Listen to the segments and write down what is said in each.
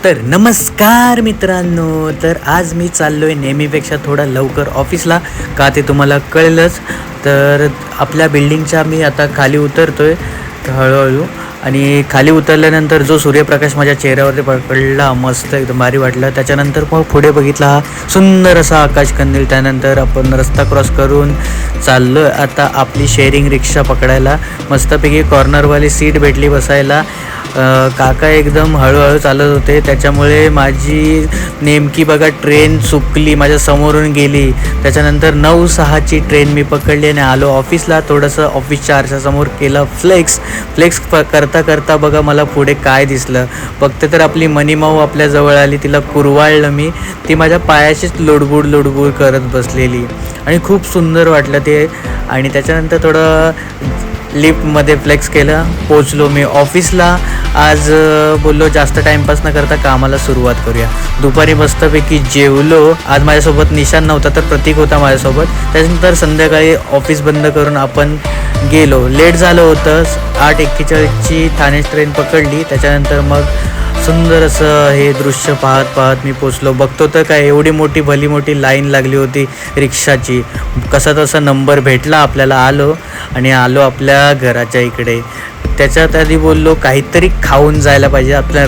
तर नमस्कार मित्रांनो, तर आज मी चाललो आहे नेहमीपेक्षा थोडा लवकर ऑफिसला. का ते तुम्हाला कळलंच. तर आपल्या बिल्डिंगच्या मी आता खाली उतरतो आहे हळूहळू. आणि खाली उतरल्यानंतर जो सूर्यप्रकाश माझ्या चेहऱ्यावरती पडला, मस्त एकदम भारी वाटलं. त्याच्यानंतर मग पुढे बघितला हा सुंदर असा आकाशकंदील. त्यानंतर आपण रस्ता क्रॉस करून चाललो आता आपली शेअरिंग रिक्षा पकडायला. मस्तपैकी कॉर्नरवाली सीट भेटली बसायला. काका एकदम हळूहळू चालत होते, त्याच्यामुळे माझी नेमकी बघा ट्रेन चुकली, माझ्या समोरून गेली. त्याच्यानंतर 9:06ची ट्रेन मी पकडली आणि आलो ऑफिसला. थोडंसं ऑफिसच्या आरशासमोर केलं फ्लेक्स करता करता बघा मला पुढे काय दिसलं. बघते तर आपली मनीमाऊ आपल्याजवळ आली. तिला कुरवाळलं मी. ती माझ्या पायाशीच लोडगुड करत बसलेली आणि खूप सुंदर वाटलं ते. आणि त्याच्यानंतर थोडं लिफ्टमध्ये फ्लेक्स केलं. पोचलो मी ऑफिसला. आज बोललो जास्त टाईमपास न करता कामाला सुरुवात करूया. दुपारी मस्तपैकी जेवलो. आज माझ्यासोबत निशान नव्हता तर प्रतीक होता माझ्यासोबत. त्याच्यानंतर संध्याकाळी ऑफिस बंद करून आपण गेलो. लेट झालं होतं. 8:41ची ठाणे ट्रेन पकडली. त्याच्यानंतर मग सुंदर असं हे दृश्य पाहत मी पोचलो. बघतो तर काय एवढी मोठी भली मोठी लाईन लागली होती रिक्षाची. कसा तसा नंबर भेटला आपल्याला. आलो आपल्या घराच्या इकडे. त्याच्यात आधी बोललो काहीतरी खाऊन जायला पाहिजे. आपल्या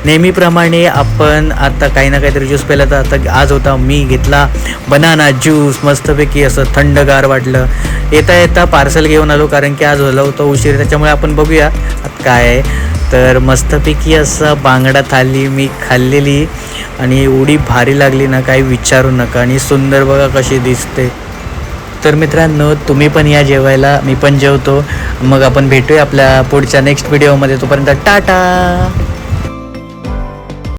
नेहमीप्रमाणे आपण आता काही ना काहीतरी ज्यूस प्यायला. तर आता आज होता, मी घेतला बनाना ज्यूस. मस्तपैकी असं थंडगार वाटलं. येता पार्सल घेऊन आलो, कारण की आज झालं होतं उशीर. त्याच्यामुळे आपण बघूया आता काय आहे. तर मस्तपैकी असा बांगडा थाली मी खाल्लेली आणि एवढी भारी लागली ना, काही विचारू नका. आणि सुंदर बघा कशी दिसते. तर मित्रांनो, तुम्ही पण या जेवायला, मी पण जेवतो. मग आपण भेटूया आपल्या पुढच्या नेक्स्ट व्हिडिओमध्ये. तोपर्यंत टाटा.